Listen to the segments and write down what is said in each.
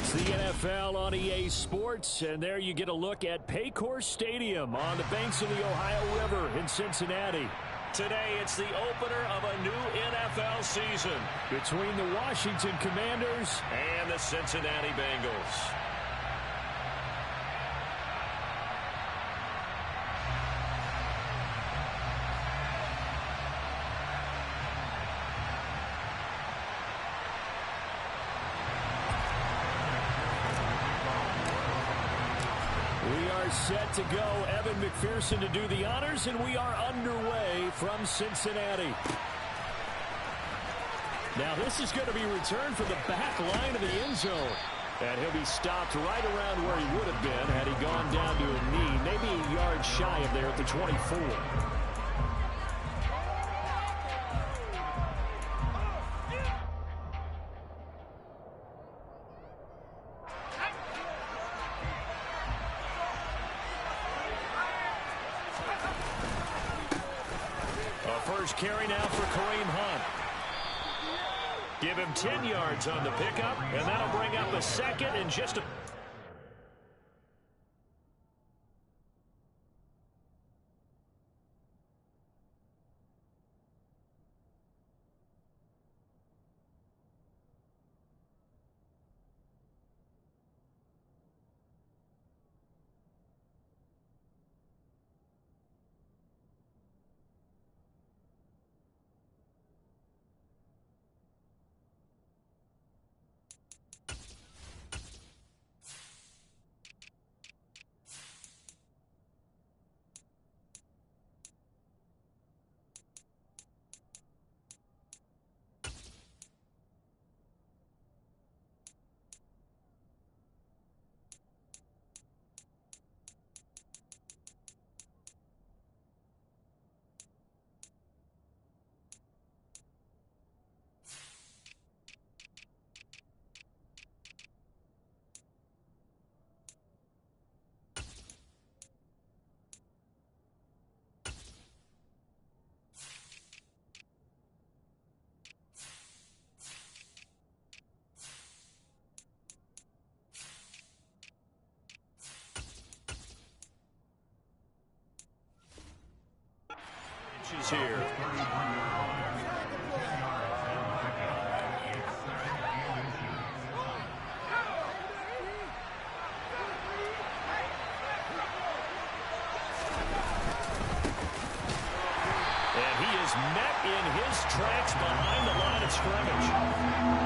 It's the NFL on EA Sports, and there you get a look at Paycor Stadium on the banks of the Ohio River in Cincinnati. Today, it's the opener of a new NFL season between the Washington Commanders and the Cincinnati Bengals. Set to go, Evan McPherson to do the honors, and we are underway from Cincinnati. Now this is going to be returned from the back line of the end zone. And he'll be stopped right around where he would have been had he gone down to a knee, maybe a yard shy of there at the 24. Carry now for Kareem Hunt. Give him 10 yards on the pickup, and that'll bring up a second and just a... Here. And he is met in his tracks behind the line of scrimmage.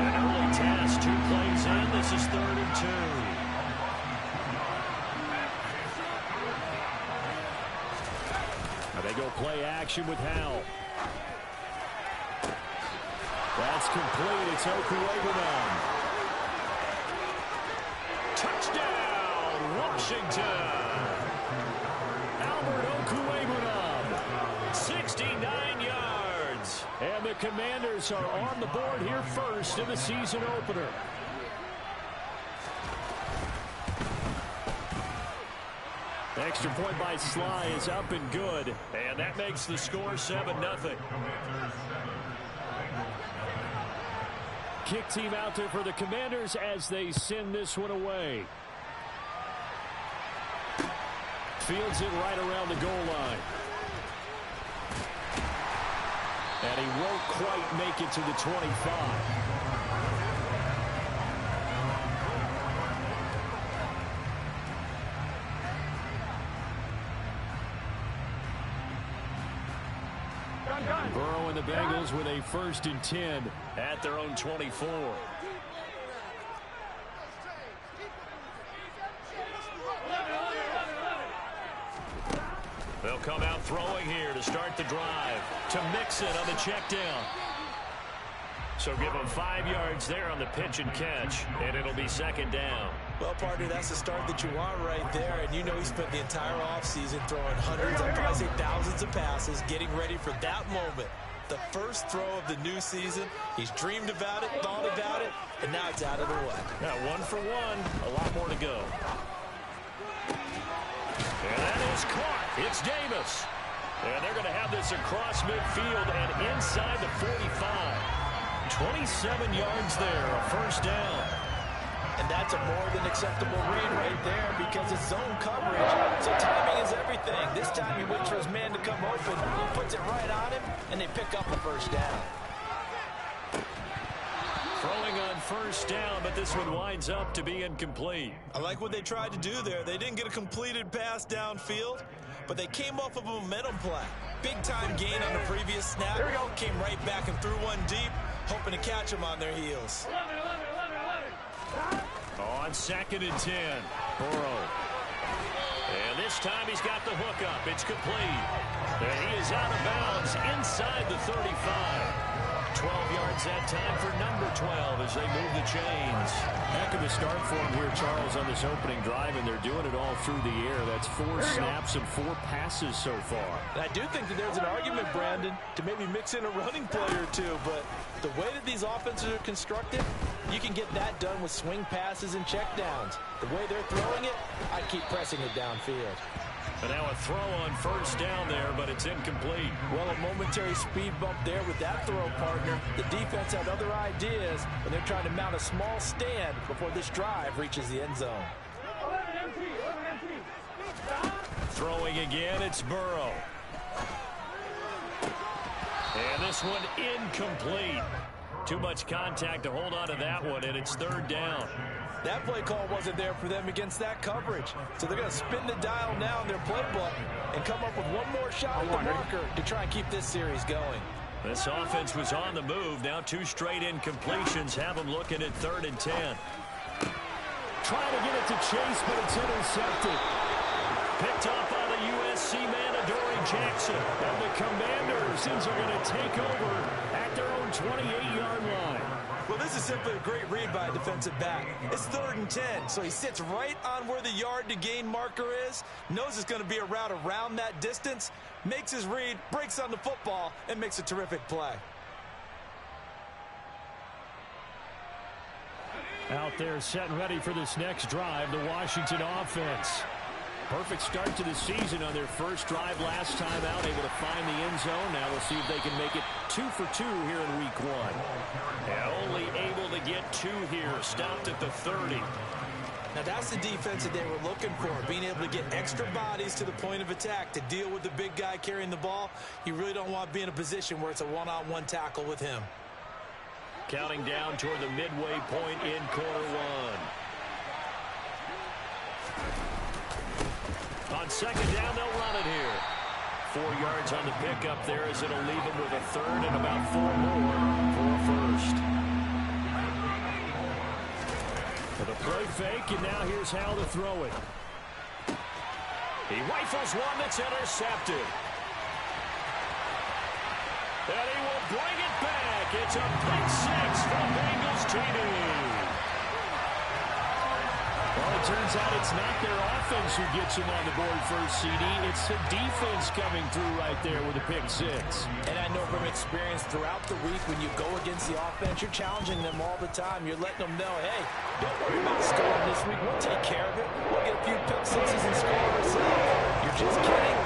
An early task, 2 plays in. This is 3rd and 2. Now they go play action with Howell. That's complete. It's Okuegbunam. Touchdown, Washington. Albert Okuegbunam, 69 yards. And the Commanders are on the board here first in the season opener. Extra point by Sly is up and good. And that makes the score 7-0. Kick team out there for the Commanders as they send this one away. Fields it right around the goal line. And he won't quite make it to the 25. Burrow and the Bengals with a 1st and 10 at their own 24. They'll come out throwing here to start the drive. To Mixon on the check down. So give him 5 yards there on the pitch and catch, and it'll be 2nd down. Well, partner, that's the start that you want right there. And you know he spent the entire offseason throwing hundreds, I'd probably say thousands of passes, getting ready for that moment. The first throw of the new season. He's dreamed about it, thought about it, and now it's out of the way. Now 1 for 1, a lot more to go. And that is caught. It's Davis. And they're going to have this across midfield and inside the 45. 27 yards there, a 1st down. And that's a more than acceptable read right there because it's zone coverage, so timing is everything. This time he waits for his man to come open, puts it right on him, and they pick up a first down. Throwing on first down, but this one winds up to be incomplete. I like what they tried to do there. They didn't get a completed pass downfield, but they came off of a momentum play. Big-time gain on the previous snap. Came right back and threw one deep, hoping to catch them on their heels. On 2nd and 10, Burrow. And this time he's got the hook up. It's complete. And he is out of bounds inside the 35. 12 yards that time for number 12 as they move the chains. Heck of a start for him here, Charles, on this opening drive, and they're doing it all through the air. That's 4 snaps and 4 passes so far. And I do think that there's an argument, Brandon, to maybe mix in a running play or two, but the way that these offenses are constructed, you can get that done with swing passes and checkdowns. The way they're throwing it, I'd keep pressing it downfield. And now a throw on first down there, but it's incomplete. Well, a momentary speed bump there with that throw, partner. The defense had other ideas, and they're trying to mount a small stand before this drive reaches the end zone. Throwing again, it's Burrow. And this one incomplete. Too much contact to hold on to that one, and it's 3rd down. That play call wasn't there for them against that coverage. So they're going to spin the dial now in their playbook and come up with one more shot at the marker to try and keep this series going. This offense was on the move. Now 2 straight incompletions have them looking at 3rd and 10. Trying to get it to Chase, but it's intercepted. Picked up by the USC man, Adoree Jackson. And the Commanders are going to take over at their own 28-yard line. Well, this is simply a great read by a defensive back. It's 3rd and 10, so he sits right on where the yard-to-gain marker is, knows it's going to be a route around that distance, makes his read, breaks on the football, and makes a terrific play. Out there set and ready for this next drive, the Washington offense. Perfect start to the season on their first drive last time out, able to find the end zone. Now we'll see if they can make it 2 for 2 here in week 1. And only able to get 2 here, stopped at the 30. Now that's the defense that they were looking for, being able to get extra bodies to the point of attack to deal with the big guy carrying the ball. You really don't want to be in a position where it's a one-on-one tackle with him. Counting down toward the midway point in quarter 1. On 2nd down, they'll run it here. 4 yards on the pickup there as it'll leave them with a 3rd and about 4 more for a first. For the play fake, and now here's how to throw it. He rifles one that's intercepted. And he will bring it back. It's a pick 6 for Bengals TD. Well, it turns out it's not their offense who gets them on the board first, CD. It's the defense coming through right there with a pick 6. And I know from experience throughout the week when you go against the offense, you're challenging them all the time. You're letting them know, hey, don't worry about scoring this week. We'll take care of it. We'll get a few pick 6s and score ourselves. You're just kidding.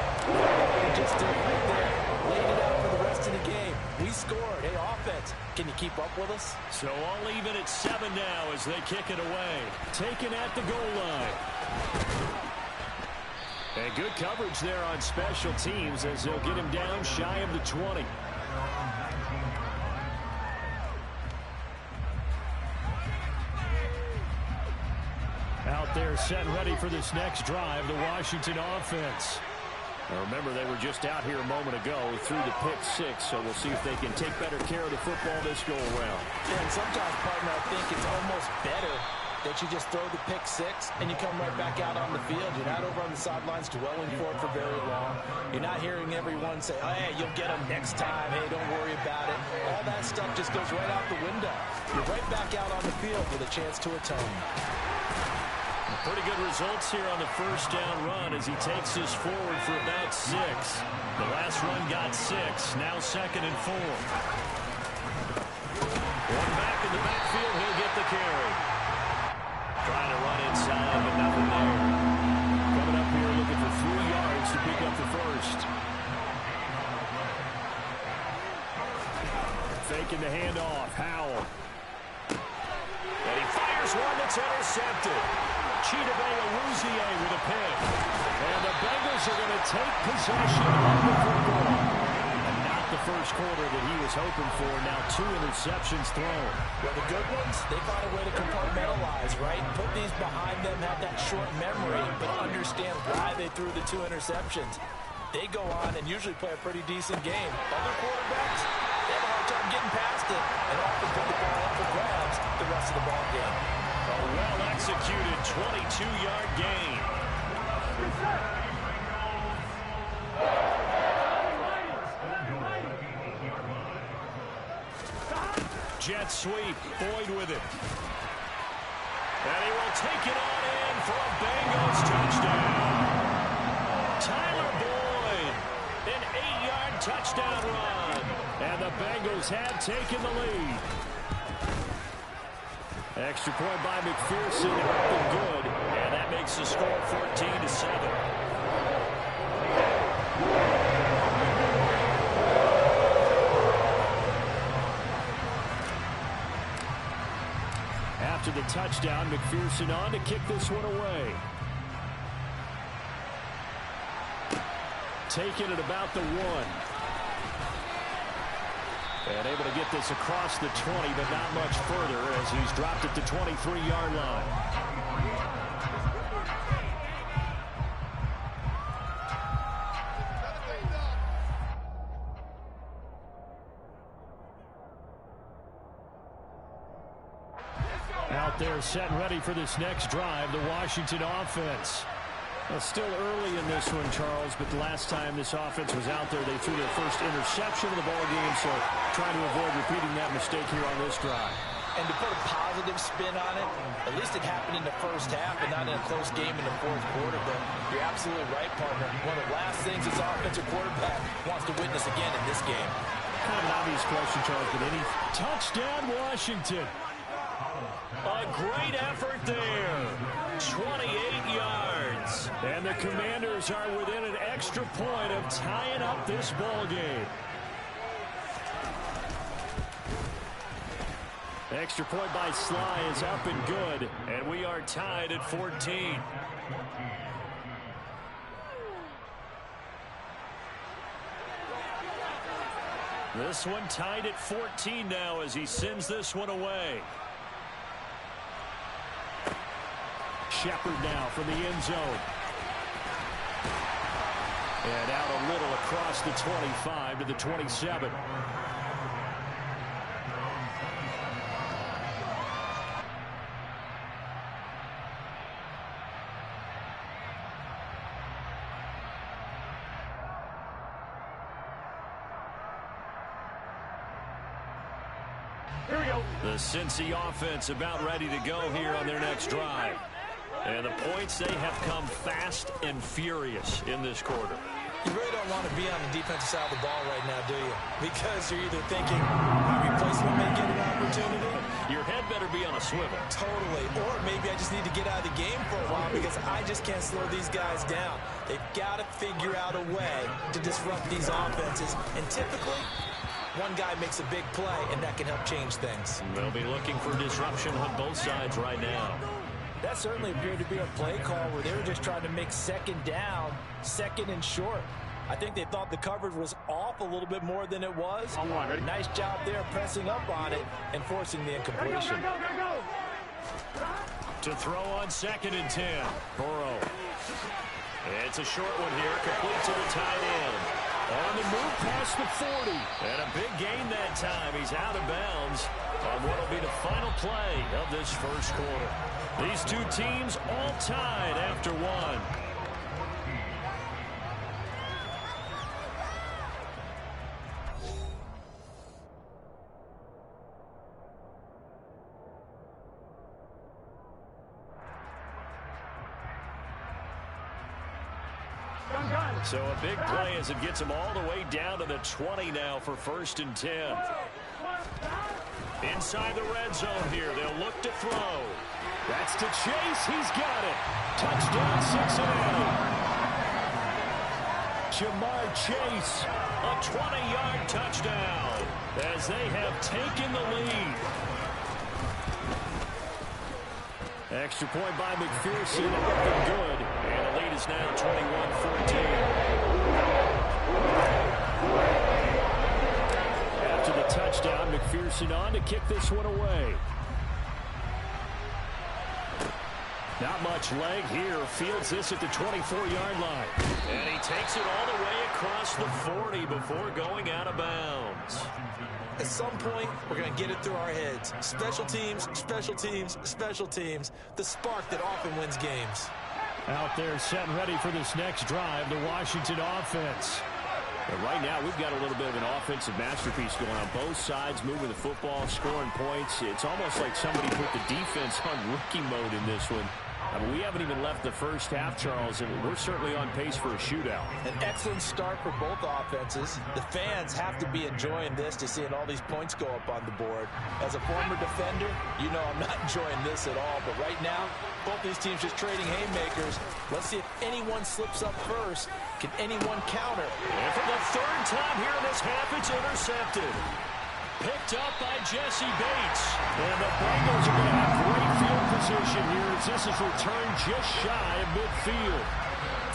You just did it right there. Laid it out for the rest of the game. We scored. Hey, offense, can you keep up with us? So all even at 7 now as they kick it away. Taken at the goal line. And good coverage there on special teams as they'll get him down shy of the 20. Out there set and ready for this next drive, the Washington offense. Now remember, they were just out here a moment ago through the pick 6, so we'll see if they can take better care of the football this go-around. Yeah, and sometimes, partner, I think it's almost better that you just throw the pick 6 and you come right back out on the field. You're not over on the sidelines dwelling for it for very long. You're not hearing everyone say, oh, hey, you'll get them next time. Hey, don't worry about it. All that stuff just goes right out the window. You're right back out on the field with a chance to atone. Pretty good results here on the first down run as he takes this forward for about 6. The last run got 6. Now 2nd and 4. One back in the backfield. He'll get the carry. Trying to run inside, but nothing there. Coming up here looking for 3 yards to pick up the first. Faking the handoff. Howell. And he fires one that's intercepted. Chidobe with a pick. And the Bengals are going to take possession of the football. And not the first quarter that he was hoping for. Now 2 interceptions thrown. Well, the good ones, they find a way to compartmentalize, right? Put these behind them, have that short memory, but understand why they threw the 2 interceptions. They go on and usually play a pretty decent game. Other quarterbacks, they have a hard time getting past it and often put the ball up for grabs the rest of the ball game. A well-executed 22-yard gain. Jet sweep, Boyd with it. And he will take it on in for a Bengals touchdown. Tyler Boyd, an 8-yard touchdown run. And the Bengals have taken the lead. Extra point by McPherson, up and good. And that makes the score 14-7. After the touchdown, McPherson on to kick this one away. Taking it about the 1. And able to get this across the 20, but not much further as he's dropped it to 23-yard line. Out there set and ready for this next drive, the Washington offense. Well, still early in this one, Charles, but the last time this offense was out there, they threw their first interception of the ball game, so trying to avoid repeating that mistake here on this drive. And to put a positive spin on it, at least it happened in the first half and not in a close game in the fourth quarter. But you're absolutely right, partner. One of the last things this offensive quarterback wants to witness again in this game. Kind of an obvious question, Charles, but any touchdown, Washington. A great effort there. 28 yards. And the Commanders are within an extra point of tying up this ball game. Extra point by Sly is up and good. And we are tied at 14. This one tied at 14 now as he sends this one away. Shepard now from the end zone. And out a little across the 25 to the 27. Here we go. The Cincy offense about ready to go here on their next drive. And the points, they have come fast and furious in this quarter. You really don't want to be on the defensive side of the ball right now, do you? Because you're either thinking, my replacement may get an opportunity. Your head better be on a swivel. Totally. Or maybe I just need to get out of the game for a while because I just can't slow these guys down. They've got to figure out a way to disrupt these offenses. And typically, one guy makes a big play, and that can help change things. They'll be looking for disruption on both sides right now. That certainly appeared to be a play call where they were just trying to make second down, second and short. I think they thought the coverage was off a little bit more than it was. Nice job there pressing up on it and forcing the incompletion. To throw on 2nd and 10. Burrow. It's a short one here, complete to the tight end. On the move past the 40. And a big gain that time. He's out of bounds on what will be the final play of this first quarter. These two teams all tied after one. So a big play as it gets them all the way down to the 20 now for 1st and 10. Inside the red zone here. They'll look to throw. That's to Chase. He's got it. Touchdown, Cincinnati. Jamar Chase, a 20-yard touchdown as they have taken the lead. Extra point by McPherson, up and good. And the lead is now 21-14. After the touchdown, McPherson on to kick this one away. Not much leg here. Fields this at the 24-yard line. And he takes it all the way across the 40 before going out of bounds. At some point, we're going to get it through our heads. Special teams, special teams, special teams. The spark that often wins games. Out there set and ready for this next drive, the Washington offense. But right now, we've got a little bit of an offensive masterpiece going on. Both sides moving the football, scoring points. It's almost like somebody put the defense on rookie mode in this one. I mean, we haven't even left the first half, Charles, and we're certainly on pace for a shootout. An excellent start for both offenses. The fans have to be enjoying this to seeing all these points go up on the board. As a former defender, you know I'm not enjoying this at all. But right now, both these teams just trading haymakers. Let's see if anyone slips up first. Can anyone counter? And for the third time here in this half, it's intercepted. Picked up by Jesse Bates. And the Bengals are going to have great field position here as this is returned just shy of midfield.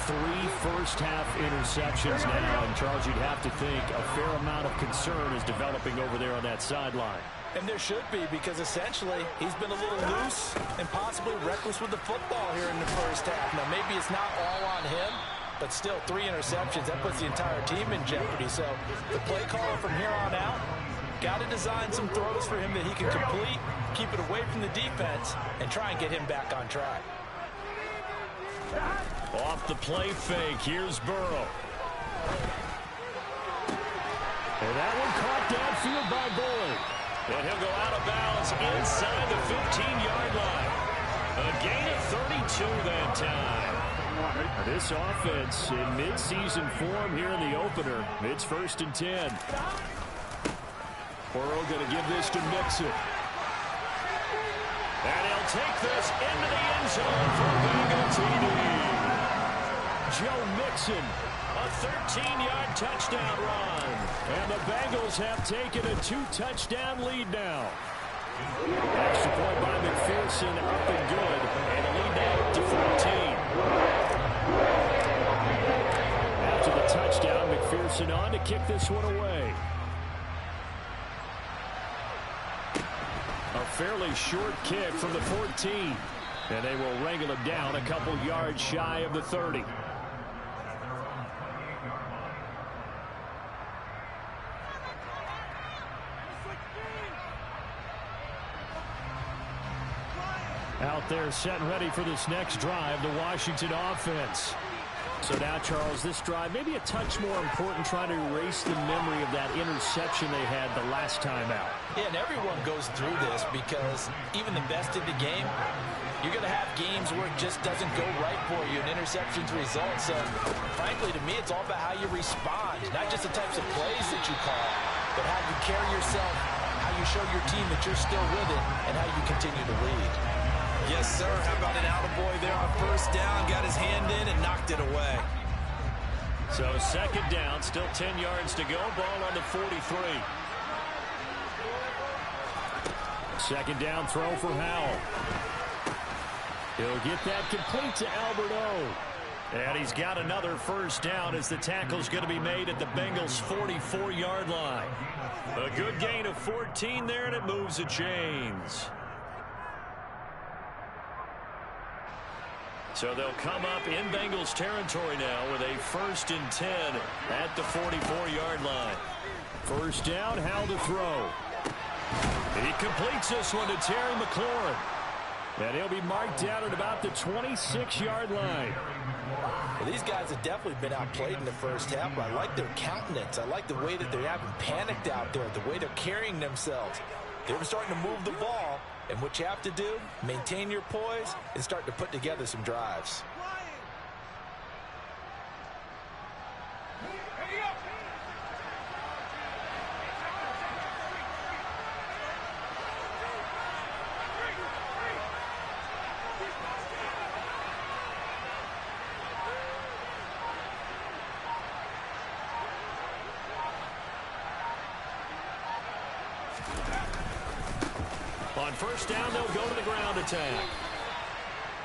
3 first-half interceptions now. And, Charles, you'd have to think a fair amount of concern is developing over there on that sideline. And there should be, because essentially he's been a little loose and possibly reckless with the football here in the first half. Now, maybe it's not all on him, but still 3 interceptions. That puts the entire team in jeopardy. So the play caller from here on out, got to design some throws for him that he can complete, keep it away from the defense, and try and get him back on track. Off the play fake, here's Burrow. And that one caught downfield by Boyd. And he'll go out of bounds inside the 15-yard line. A gain of 32 that time. This offense in mid-season form here in the opener. It's 1st and 10. Burrow going to give this to Mixon. And he'll take this into the end zone for Bengal TD. Joe Mixon. A 13-yard touchdown run. And the Bengals have taken a 2-touchdown lead now. Extra point by McPherson, up and good. And the lead now up to 14. After the touchdown, McPherson on to kick this one away. A fairly short kick from the 14. And they will wrangle him down a couple yards shy of the 30. Out there set and ready for this next drive, the Washington offense. So now, Charles, this drive maybe a touch more important, trying to erase the memory of that interception they had the last time out. Yeah, and everyone goes through this because even the best in the game, you're going to have games where it just doesn't go right for you, and interceptions result. So, frankly, to me, it's all about how you respond, not just the types of plays that you call, but how you carry yourself, how you show your team that you're still with it, and how you continue to lead. Yes, sir. How about an attaboy there on first down? Got his hand in and knocked it away. So 2nd down, still 10 yards to go. Ball on the 43. 2nd down throw for Howell. He'll get that complete to Albert O. And he's got another first down as the tackle's going to be made at the Bengals' 44-yard line. A good gain of 14 there, and it moves the chains. So they'll come up in Bengals territory now with a 1st and 10 at the 44-yard line. First down, Howell to throw. He completes this one to Terry McLaurin. And he'll be marked down at about the 26-yard line. Well, these guys have definitely been outplayed in the first half, but I like their countenance. I like the way that they haven't panicked out there, the way they're carrying themselves. They're starting to move the ball, and what you have to do, maintain your poise and start to put together some drives. On first down, they'll go to the ground attack.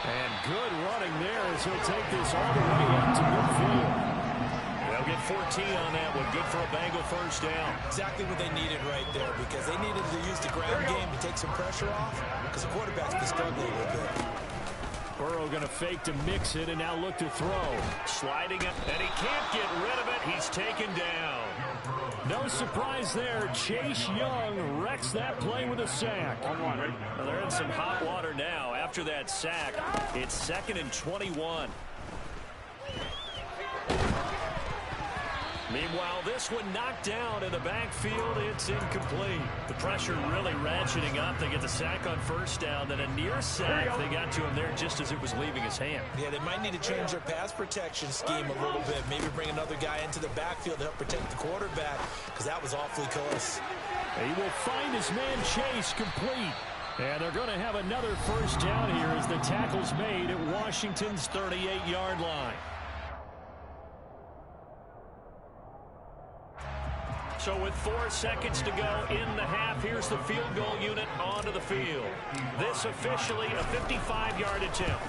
And good running there as he'll take this all the way up to midfield. They'll get 14 on that one. Good for a Bengal first down. Exactly what they needed right there, because they needed to use the ground game to take some pressure off, because the quarterback's been struggling a little bit. Burrow going to fake to mix it and now look to throw. Sliding up, and he can't get rid of it. He's taken down. No surprise there. Chase Young wrecks that play with a sack. Well, they're in some hot water now. After that sack, it's 2nd and 21. Meanwhile, this one knocked down in the backfield. It's incomplete. The pressure really ratcheting up. They get the sack on first down, then a near sack. They got to him there just as it was leaving his hand. Yeah, they might need to change their pass protection scheme a little bit. Maybe bring another guy into the backfield to help protect the quarterback, because that was awfully close. He will find his man Chase complete. And they're going to have another first down here as the tackle's made at Washington's 38-yard line. So with 4 seconds to go in the half, here's the field goal unit onto the field. This officially a 55-yard attempt.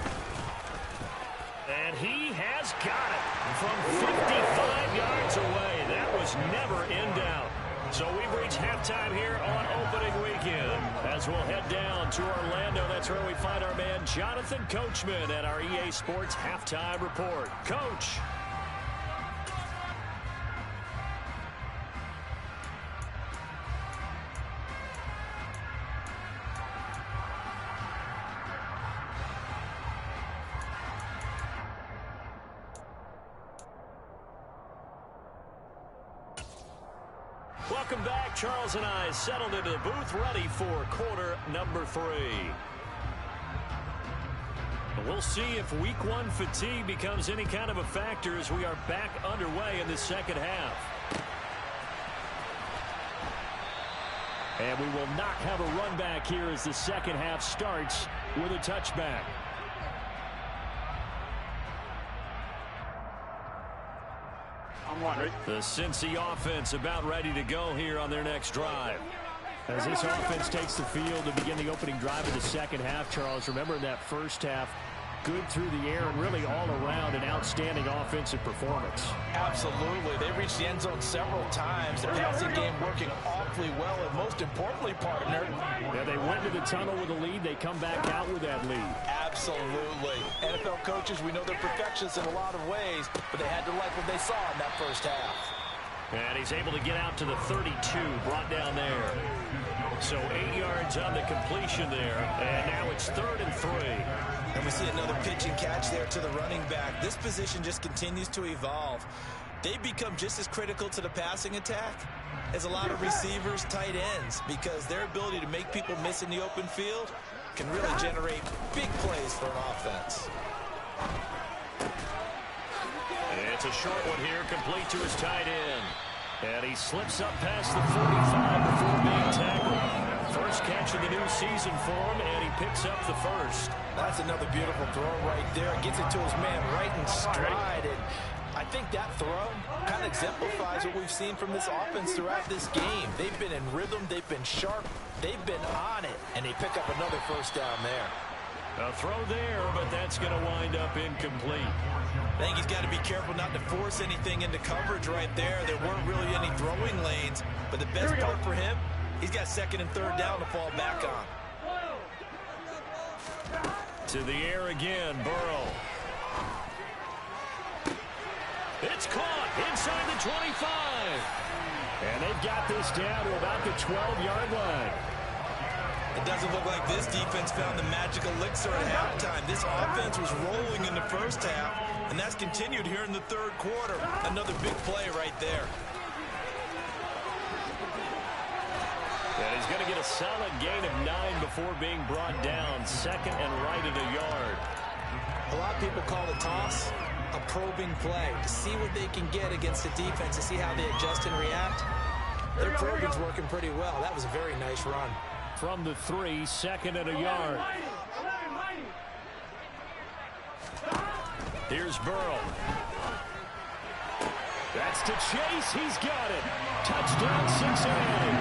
And he has got it from 55 yards away. That was never in doubt. So we've reached halftime here on opening weekend. As we'll head down to Orlando, that's where we find our man Jonathan Coachman at our EA Sports Halftime Report. Coach. Welcome back. Charles and I settled into the booth, ready for quarter number 3. We'll see if week 1 fatigue becomes any kind of a factor as we are back underway in the second half. And we will not have a run back here as the second half starts with a touchback. The Cincy offense about ready to go here on their next drive. As this offense takes the field to begin the opening drive of the second half, Charles, remember in that first half, good through the air and really all around an outstanding offensive performance. Absolutely. They reached the end zone several times. The passing game working awfully well, and most importantly, partner. Yeah, they went to the tunnel with a lead. They come back out with that lead. Absolutely. NFL coaches, we know they're perfectionists in a lot of ways, but they had to like what they saw in that first half. And he's able to get out to the 32, brought down there. So 8 yards on the completion there, and now it's 3rd and 3. And we see another pitch and catch there to the running back. This position just continues to evolve. They become just as critical to the passing attack as a lot of receivers, tight ends, because their ability to make people miss in the open field can really generate big plays for an offense. It's a short one here, complete to his tight end. And he slips up past the 45 before being tackled. First catch of the new season for him, and he picks up the first. That's another beautiful throw right there. Gets it to his man right in stride. And I think that throw kind of exemplifies what we've seen from this offense throughout this game. They've been in rhythm. They've been sharp. They've been on it. And they pick up another first down there. A throw there, but that's going to wind up incomplete. I think he's got to be careful not to force anything into coverage right there. There weren't really any throwing lanes. But the best part for him, he's got 2nd and 3rd down to fall back on. To the air again, Burrow. It's caught inside the 25. And they've got this down to about the 12-yard line. It doesn't look like this defense found the magic elixir at halftime. This offense was rolling in the first half, and that's continued here in the 3rd quarter. Another big play right there. And he's going to get a solid gain of 9 before being brought down. 2nd and right at a yard. A lot of people call the toss a probing play to see what they can get against the defense, to see how they adjust and react. Their probing's working pretty well. That was a very nice run. From the 3, 2nd and a yard. Here's Burrow. That's to Chase. He's got it. Touchdown, Cincinnati.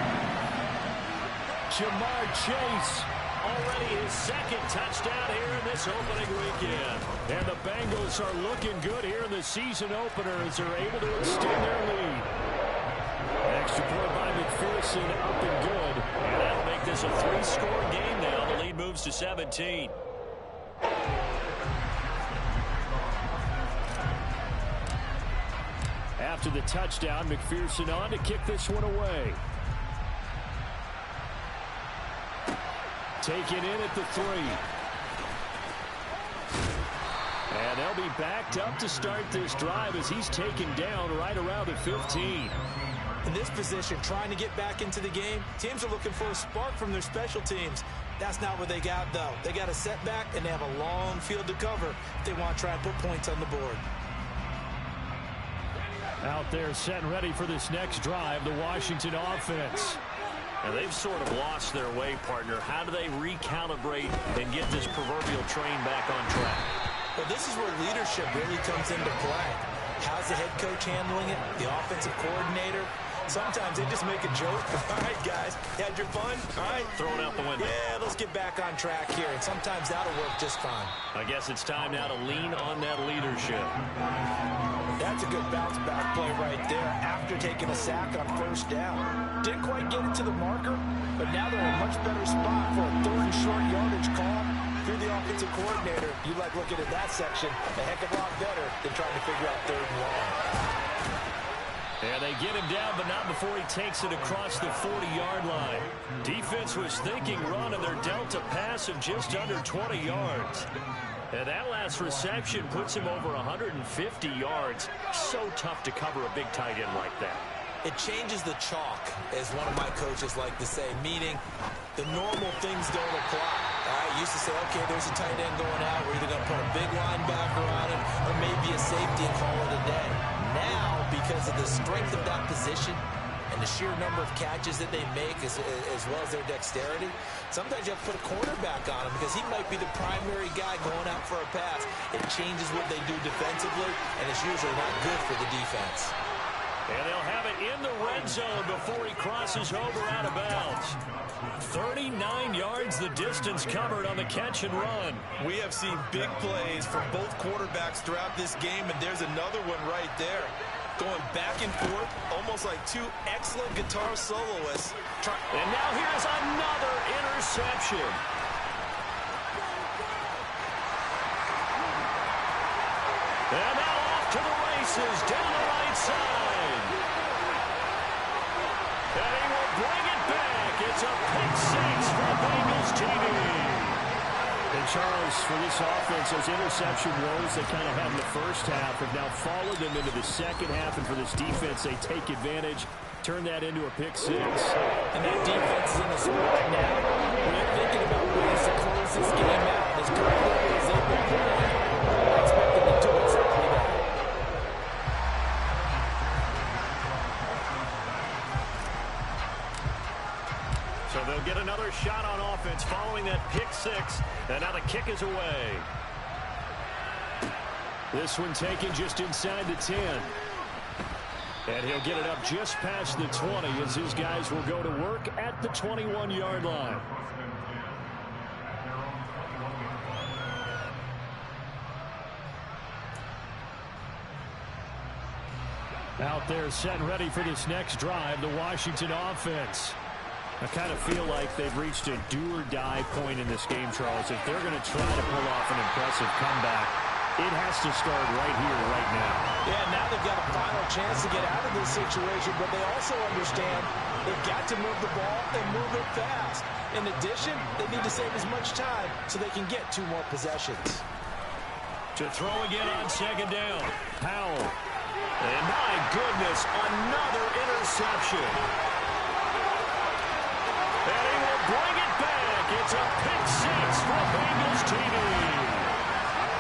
Jamar Chase already his second touchdown here in this opening weekend. And the Bengals are looking good here in the season opener as they're able to extend their lead. Extra point by McPherson, up and good. And that'll make this a 3-score game now. The lead moves to 17. After the touchdown, McPherson on to kick this one away. Taken in at the 3. And they'll be backed up to start this drive as he's taken down right around the 15. In this position, trying to get back into the game, teams are looking for a spark from their special teams. That's not what they got, though. They got a setback, and they have a long field to cover if they want to try and put points on the board. Out there set and ready for this next drive, the Washington offense. And they've sort of lost their way, partner. How do they recalibrate and get this proverbial train back on track? Well, this is where leadership really comes into play. How's the head coach handling it? The offensive coordinator? Sometimes they just make a joke. All right, guys, you had your fun? All right. Throw it out the window. Yeah, let's get back on track here. And sometimes that'll work just fine. I guess it's time now to lean on that leadership. That's a good bounce-back play right there after taking a sack on first down. Didn't quite get it to the marker, but now they're in a much better spot for a 3rd and short yardage call. If you're the offensive coordinator, you like looking at that section a heck of a lot better than trying to figure out 3rd and long. And they get him down, but not before he takes it across the 40-yard line. Defense was thinking run, and they're dealt a pass of just under 20 yards. And that last reception puts him over 150 yards. So tough to cover a big tight end like that. It changes the chalk, as one of my coaches like to say, meaning the normal things don't apply. I used to say, okay, there's a tight end going out. We're either going to put a big linebacker on him or maybe a safety and call it a day. Now, because of the strength of that position and the sheer number of catches that they make as well as their dexterity, sometimes you have to put a cornerback on him because he might be the primary guy going out for a pass. It changes what they do defensively, and it's usually not good for the defense. And they'll have it in the red zone before he crosses over out of bounds. 39 yards the distance covered on the catch and run. We have seen big plays from both quarterbacks throughout this game, and there's another one right there. Going back and forth, almost like two excellent guitar soloists. And now here's another interception. And now off to the races down the right side. And he will bring it back. It's a pick 6 for Bengals TV. And Charles, for this offense, those interception woes they kind of had in the first half have now followed them into the second half. And for this defense, they take advantage, turn that into a pick 6. And that defense is in a spot now where they're thinking about ways to close this game out. As quickly as they've been playing, I expect them to do exactly that. So they'll get another shot on offense following that pick 6. And now the kick is away. This one taken just inside the 10. And he'll get it up just past the 20 as his guys will go to work at the 21-yard line. Out there set and ready for this next drive, the Washington offense. I kind of feel like they've reached a do-or-die point in this game, Charles. If they're going to try to pull off an impressive comeback, it has to start right here, right now. Yeah, now they've got a final chance to get out of this situation, but they also understand they've got to move the ball and move it fast. In addition, they need to save as much time so they can get 2 more possessions. To throw again on second down. Powell. And my goodness, another interception. And he will bring it back. It's a pick 6 for Bengals TV.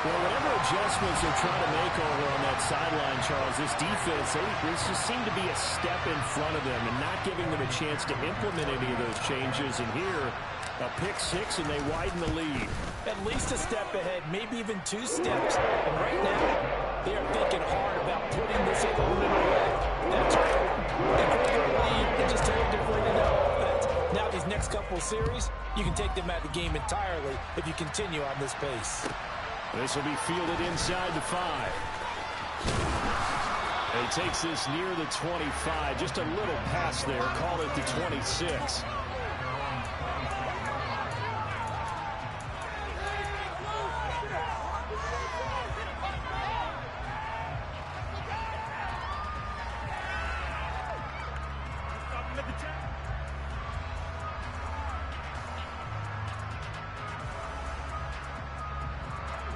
Well, whatever adjustments they're trying to make over on that sideline, Charles, this defense, they just seem to be a step in front of them and not giving them a chance to implement any of those changes. And here, a pick 6, and they widen the lead. At least a step ahead, maybe even 2 steps. And right now, they are thinking hard about putting this opponent away. That's right. They put their lead and just take it differently in their offense. Now they these next couple of series, you can take them out of the game entirely if you continue on this pace. This will be fielded inside the 5. And he takes this near the 25. Just a little pass there. Call it the 26.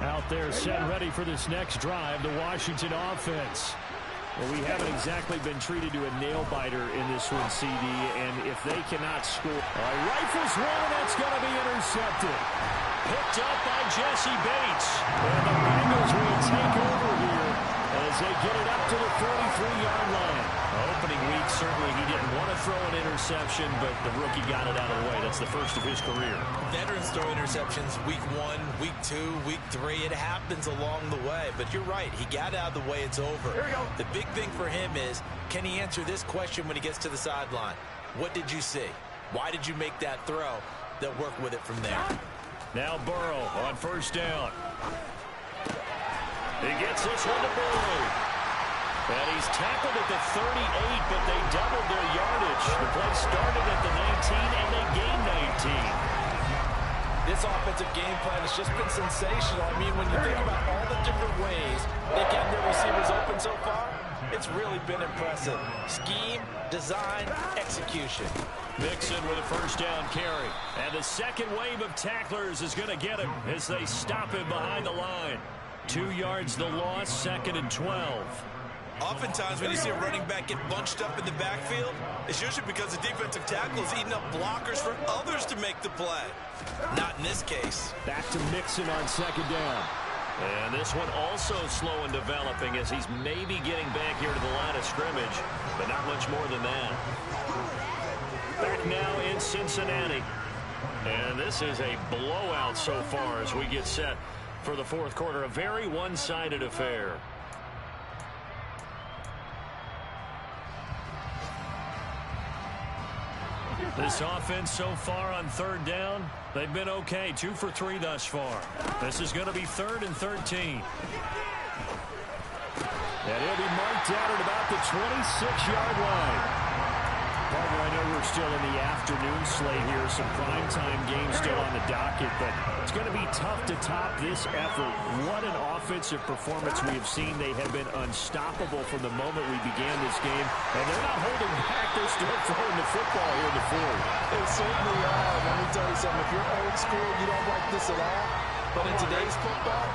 Out there set and ready for this next drive, the Washington offense. Well, we haven't exactly been treated to a nail-biter in this one, CD, and if they cannot score... rifles one, and that's going to be intercepted. Picked up by Jesse Bates. And the Bengals will take over here as they get it up to the 43-yard line. Opening week, certainly he didn't want to throw an interception, but the rookie got it out of the way. That's the first of his career. Veterans throw interceptions week 1, week 2, week 3. It happens along the way. But you're right. He got out of the way. It's over. The big thing for him is, can he answer this question when he gets to the sideline? What did you see? Why did you make that throw? They'll work with it from there. Now Burrow on first down. He gets this one to Burrow. And he's tackled at the 38, but they doubled their yardage. The play started at the 19, and they gained 19. This offensive game plan has just been sensational. I mean, when you think about all the different ways they get their receivers open so far, it's really been impressive. Scheme, design, execution. Mixon with a first down carry. And the second wave of tacklers is going to get him as they stop him behind the line. 2 yards the loss, 2nd and 12. Oftentimes when you see a running back get bunched up in the backfield, it's usually because the defensive tackle is eating up blockers for others to make the play. Not in this case. Back to Mixon on 2nd down. And this one also slow in developing as he's maybe getting back here to the line of scrimmage, but not much more than that. Back now in Cincinnati. And this is a blowout so far as we get set for the 4th quarter. A very one-sided affair. This offense so far on 3rd down, they've been okay. 2 for 3 thus far. This is going to be 3rd and 13. And he'll be marked out at about the 26-yard line. Partner, I know we're still in the afternoon slate here. Some primetime games still on the docket, but it's going to be tough to top this effort. What an offensive performance we have seen. They have been unstoppable from the moment we began this game, and they're not holding back. They're still throwing the football here in the 4th. They certainly are. Let me tell you something. If you're old school, you don't like this at all. But in today's football,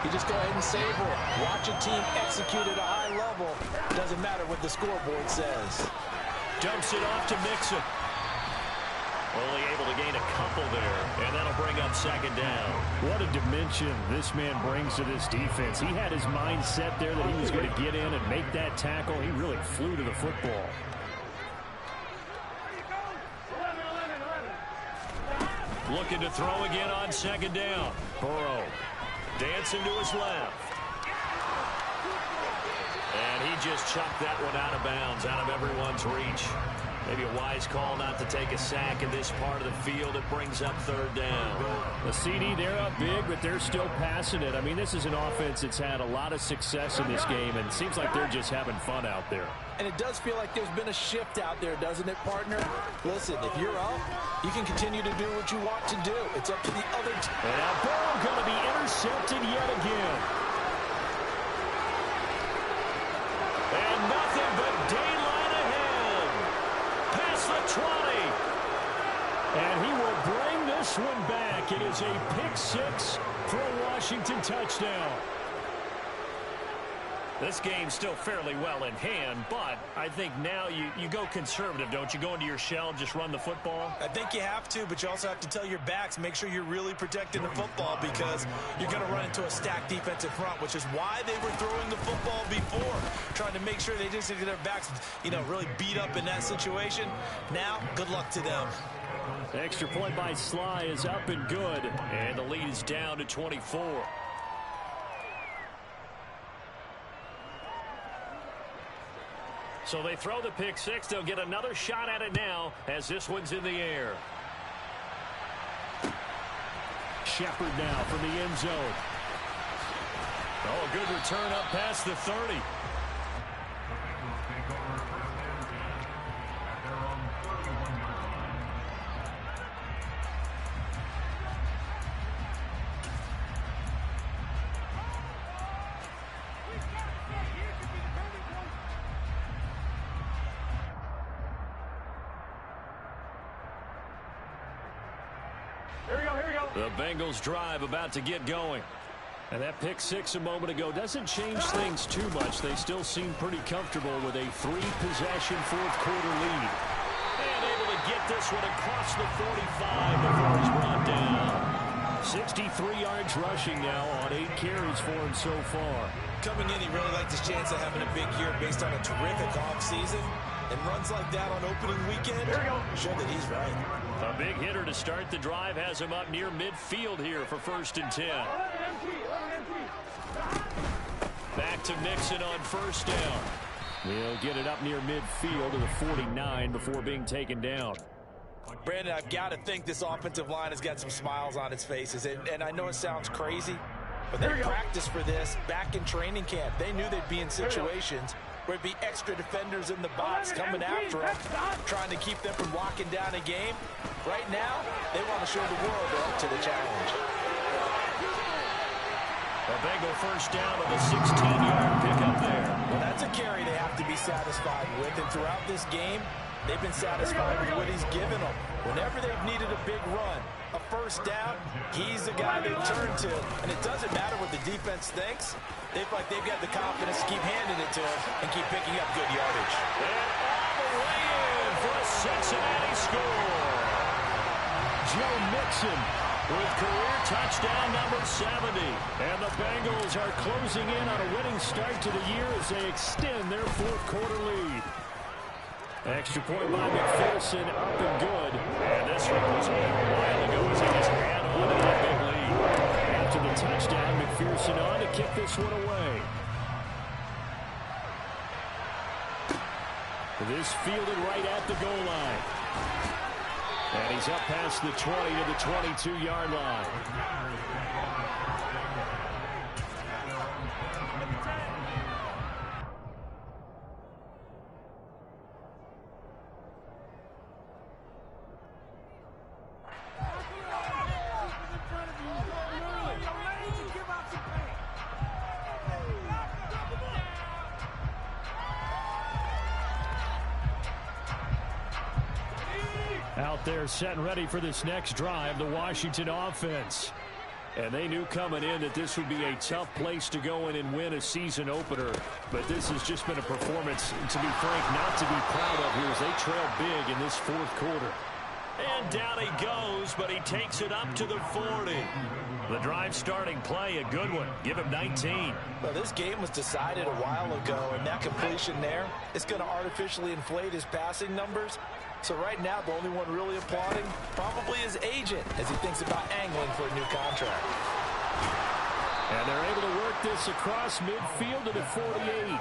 you just go ahead and savor it. Watch a team execute at a high level. Doesn't matter what the scoreboard says. Dumps it off to Mixon. Only able to gain a couple there, and that'll bring up 2nd down. What a dimension this man brings to this defense. He had his mind set there that he was going to get in and make that tackle. He really flew to the football. Looking to throw again on 2nd down. Burrow dancing to his left. And he just chucked that one out of bounds, out of everyone's reach. Maybe a wise call not to take a sack in this part of the field. It brings up 3rd down. The CD, they're up big, but they're still passing it. I mean, this is an offense that's had a lot of success in this game, and it seems like they're just having fun out there. And it does feel like there's been a shift out there, doesn't it, partner? Listen, if you're up, you can continue to do what you want to do. It's up to the other team. And now Burrow going to be intercepted yet again. And nothing but daylight ahead. Past the 20. And he will bring this one back. It is a pick 6 for a Washington touchdown. This game's still fairly well in hand, but I think now you go conservative, don't you? Go into your shell, just run the football? I think you have to, but you also have to tell your backs, make sure you're really protecting the football because you're going to run into a stacked defensive front, which is why they were throwing the football before, trying to make sure they didn't get their backs, really beat up in that situation. Now, good luck to them. Extra point by Sly is up and good. And the lead is down to 24. So they throw the pick 6. They'll get another shot at it now as this one's in the air. Shepard now from the end zone. Oh, a good return up past the 30. The Bengals drive about to get going. And that pick six a moment ago doesn't change things too much. They still seem pretty comfortable with a 3-possession fourth-quarter lead. And able to get this one across the 45 before he's brought down. 63 yards rushing now on 8 carries for him so far. Coming in, he really liked his chance of having a big year based on a terrific offseason. And runs like that on opening weekend show that he's right. A big hitter to start the drive has him up near midfield here for 1st and 10. Back to Mixon on 1st down. He'll get it up near midfield to the 49 before being taken down. Brandon, I've got to think this offensive line has got some smiles on its faces. And I know it sounds crazy, but they practiced for this back in training camp. They knew they'd be in situations where it'd be extra defenders in the box coming after them, trying to keep them from locking down a game. Right now, they want to show the world they're up to the challenge. A Bengal 1st down with a 16-yard pickup there. Well, that's a carry they have to be satisfied with. And throughout this game, they've been satisfied with what he's given them. Whenever they've needed a big run, a 1st down, he's the guy they turn to. And it doesn't matter what the defense thinks. They feel like they've got the confidence to keep handing it to him and keep picking up good yardage. And all the way in for a Cincinnati score. Joe Mixon with career touchdown number 70. And the Bengals are closing in on a winning start to the year as they extend their 4th-quarter lead. Extra point by McPherson, up and good. And this one was a while ago as he just ran on to that big lead. After the touchdown, McPherson on to kick this one away. This fielded right at the goal line. And he's up past the 20 to the 22-yard line. Out there set and ready for this next drive, the Washington offense. And they knew coming in that this would be a tough place to go in and win a season opener. But this has just been a performance, to be frank, not to be proud of here as they trail big in this 4th quarter. And down he goes, but he takes it up to the 40. The drive starting play, a good one. Give him 19. Well, this game was decided a while ago, and that completion there is going to artificially inflate his passing numbers. So right now, the only one really applauding probably his agent as he thinks about angling for a new contract. And they're able to work this across midfield to the 48.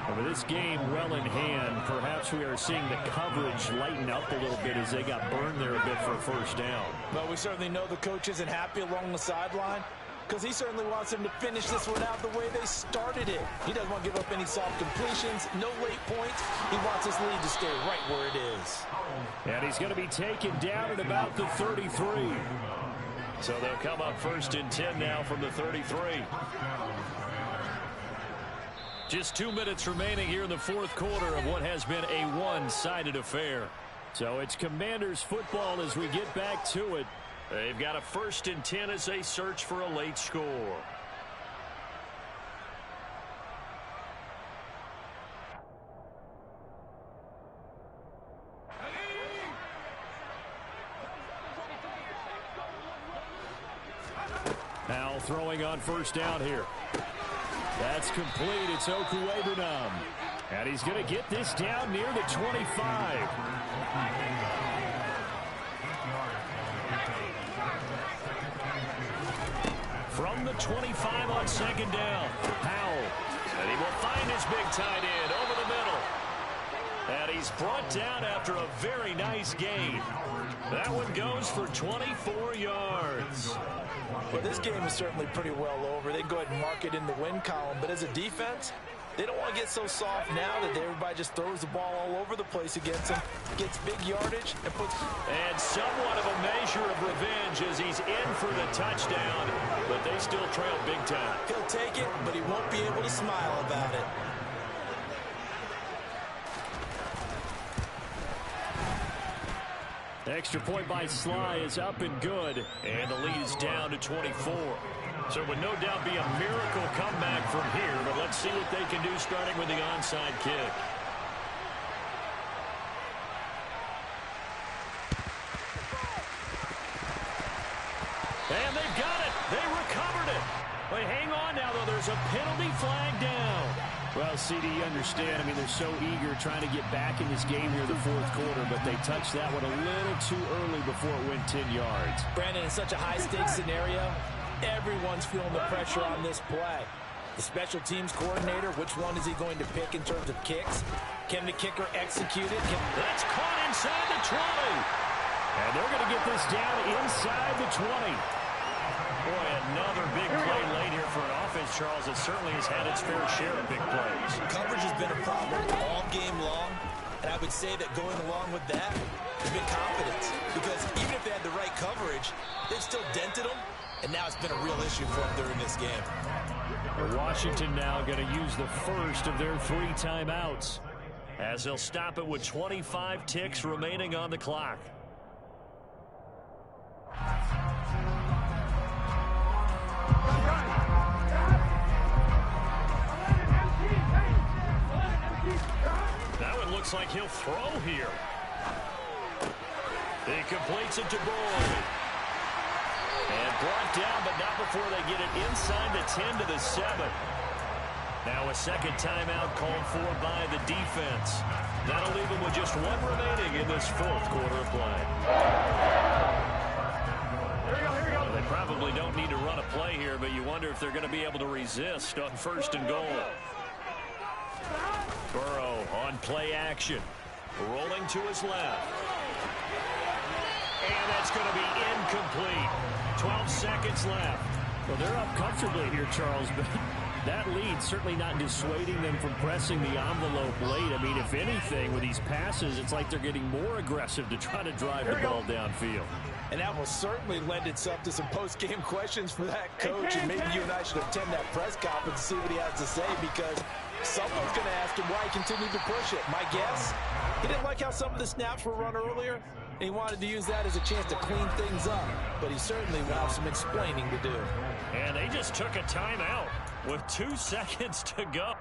And with this game well in hand, perhaps we are seeing the coverage lighten up a little bit as they got burned there a bit for a 1st down. Well, we certainly know the coach isn't happy along the sideline because he certainly wants them to finish this one out the way they started it. He doesn't want to give up any soft completions, no late points. He wants his lead to stay right where it is. And he's going to be taken down at about the 33. So they'll come up 1st and 10 now from the 33. Just 2 minutes remaining here in the 4th quarter of what has been a one-sided affair. So it's Commanders football as we get back to it. They've got a 1st and 10 as they search for a late score. Now throwing on 1st down here. That's complete. It's Okuwebunam. And he's going to get this down near the 25. From the 25 on 2nd down. Powell. And he will find his big tight end over the middle. And he's brought down after a very nice gain. That one goes for 24 yards. Well, this game is certainly pretty well over. They can go ahead and mark it in the win column. But as a defense, they don't want to get so soft now that everybody just throws the ball all over the place against them, gets big yardage, and puts... And somewhat of a measure of revenge as he's in for the touchdown, but they still trail big time. He'll take it, but he won't be able to smile about it. Extra point by Sly is up and good. And the lead is down to 24. So it would no doubt be a miracle comeback from here, but let's see what they can do starting with the onside kick. And they've got it. They recovered it. But hang on now, though. There's a penalty flag down. Well, CD, you understand. I mean, they're so eager trying to get back in this game here in the fourth quarter, but they touched that one a little too early before it went 10 yards. Brandon, in such a high-stakes scenario, everyone's feeling the pressure on this play. The special teams coordinator, which one is he going to pick in terms of kicks? Can the kicker execute it? That's caught inside the 20. And they're going to get this down inside the 20. Boy, another big play late here for an offense, Charles, that certainly has had its fair share of big plays. Coverage has been a problem all game long, and I would say that going along with that has been confidence. Because even if they had the right coverage, they've still dented them, and now it's been a real issue for them during this game. Washington now going to use the first of their 3 timeouts, as they'll stop it with 25 ticks remaining on the clock. Now it looks like he'll throw here. He completes it to Boyd. And brought down, but not before they get it inside the 10 to the 7. Now a second timeout called for by the defense. That'll leave them with just 1 remaining in this fourth quarter of play. They probably don't need to run a play here, but you wonder if they're going to be able to resist on 1st and goal. Burrow on play action. Rolling to his left. And that's going to be incomplete. 12 seconds left. Well, they're up comfortably here, Charles, but that lead certainly not dissuading them from pressing the envelope late. I mean, if anything, with these passes, it's like they're getting more aggressive to try to drive the ball downfield. And that will certainly lend itself to some post-game questions for that coach. And maybe you and I should attend that press conference and see what he has to say, because someone's going to ask him why he continued to push it. My guess, he didn't like how some of the snaps were run earlier, and he wanted to use that as a chance to clean things up. But he certainly will have some explaining to do. And they just took a timeout with 2 seconds to go.